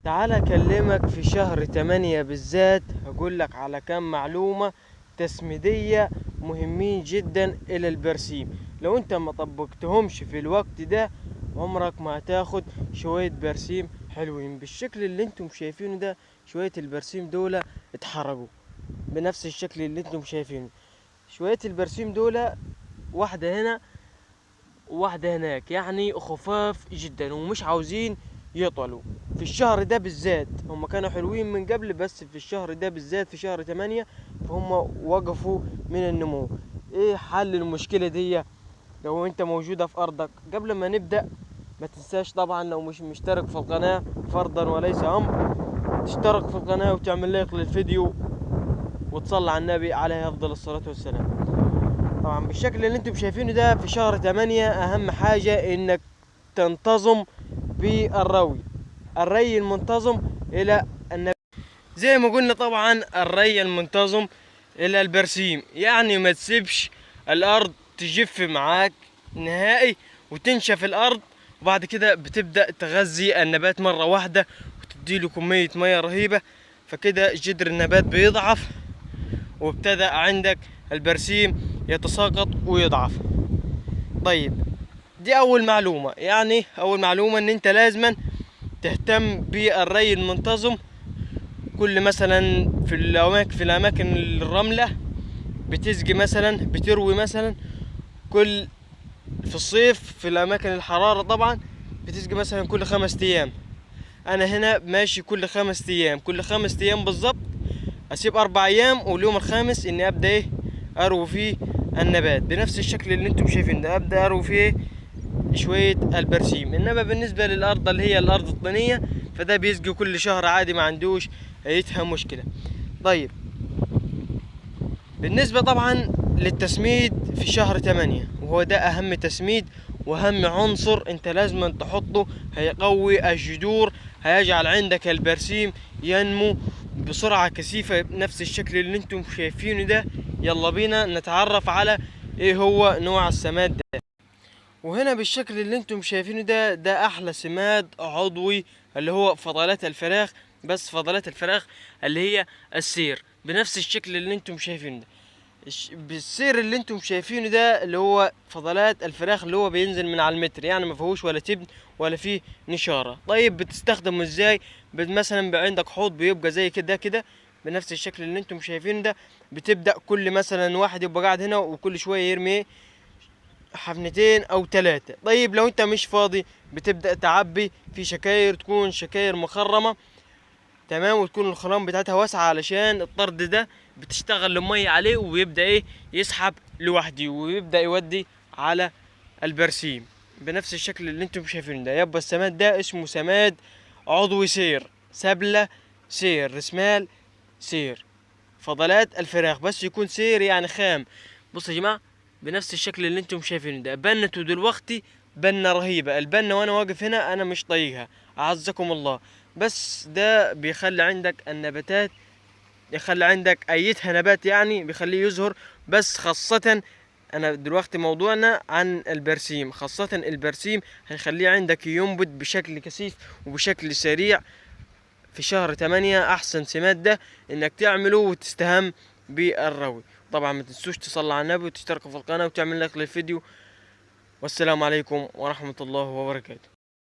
تعال اكلمك في شهر 8 بالذات، هقولك على كام معلومة تسميدية مهمين جدا الى البرسيم. لو انت ما طبقتهمش في الوقت ده عمرك ما هتاخد شوية برسيم حلوين بالشكل اللي انتم شايفينه ده. شوية البرسيم دول اتحرقوا بنفس الشكل اللي انتم شايفينه. شوية البرسيم دول واحدة هنا وواحدة هناك، يعني خفاف جدا ومش عاوزين يطلوا. في الشهر ده بالذات هم كانوا حلوين من قبل، بس في الشهر ده بالذات في شهر 8 فهم وقفوا من النمو. ايه حل المشكلة دي؟ لو انت موجودة في ارضك قبل ما نبدأ ما تنساش طبعا، لو مش مشترك في القناة فرضا وليس امر، تشترك في القناة وتعمل لايك للفيديو وتصلي على النبي عليه افضل الصلاة والسلام. طبعا بالشكل اللي انتم شايفينه ده في شهر 8 اهم حاجة انك تنتظم بالروي. الري المنتظم الى النبات زي ما قلنا، طبعا الري المنتظم الى البرسيم، يعني ما تسيبش الارض تجف معاك نهائي وتنشف الارض، وبعد كده بتبدأ تغذي النبات مرة واحدة وتديله كمية مية رهيبة، فكده جذر النبات بيضعف وابتدأ عندك البرسيم يتساقط ويضعف. طيب دي اول معلومة، يعني اول معلومة ان انت لازما تهتم بالري المنتظم. كل مثلا في الاماكن الرملة بتسقي مثلا، بتروي مثلا كل في الصيف. في الاماكن الحرارة طبعا بتسقي مثلا كل 5 ايام. انا هنا ماشي كل 5 ايام، كل 5 ايام بالظبط اسيب 4 ايام، واليوم الخامس اني ابدا اروي فيه النبات بنفس الشكل اللي انتم شايفين ده، ابدا اروي فيه شوية البرسيم. انما بالنسبة للارض اللي هي الارض الطينية فده بيسقي كل شهر عادي، ما عندوش ايتها مشكلة. طيب بالنسبة طبعا للتسميد في شهر 8، وهو ده اهم تسميد واهم عنصر انت لازم تحطه، هيقوي الجذور، هيجعل عندك البرسيم ينمو بسرعة كثيفة بنفس الشكل اللي انتم شايفينه ده. يلا بينا نتعرف على ايه هو نوع السماد ده. وهنا بالشكل اللي انتم شايفينه ده احلى سماد عضوي اللي هو فضلات الفراخ، بس فضلات الفراخ اللي هي السير بنفس الشكل اللي انتم شايفينه ده. بالسير اللي انتم شايفينه ده اللي هو فضلات الفراخ اللي هو بينزل من على المتر، يعني ما فيهوش ولا تبن ولا فيه نشارة. طيب بتستخدمه ازاي؟ مثلا بيبقى عندك حوض بيبقى زي كده بنفس الشكل اللي انتم شايفينه ده. بتبدأ كل مثلا واحد يبقى قاعد هنا وكل شوية يرمي حفنتين او 3. طيب لو انت مش فاضي بتبدأ تعبي في شكاير، تكون شكاير مخرمة تمام، وتكون الخرام بتاعتها واسعة علشان الطرد ده بتشتغل المية عليه ويبدأ يسحب لوحده ويبدأ يودي على البرسيم بنفس الشكل اللي انتم شايفينه ده. يبقى السماد ده اسمه سماد عضوي سير، سبلة سير، رسمال سير، فضلات الفراخ، بس يكون سير يعني خام. بصوا يا جماعة بنفس الشكل اللي انتم شايفينه ده. بنته دلوقتي بنة رهيبة، البنة وانا واقف هنا انا مش طايقها اعزكم الله، بس ده بيخلي عندك النباتات، يخلي عندك ايتها نبات يعني بيخليه يزهر. بس خاصة انا دلوقتي موضوعنا عن البرسيم، خاصة البرسيم هيخليه عندك ينبت بشكل كثيف وبشكل سريع. في شهر 8 احسن سماد ده انك تعمله وتستهم بالروي. طبعا ما تنسوش تصلي على النبي وتشتركوا في القناة وتعمل لايك للفيديو. والسلام عليكم ورحمة الله وبركاته.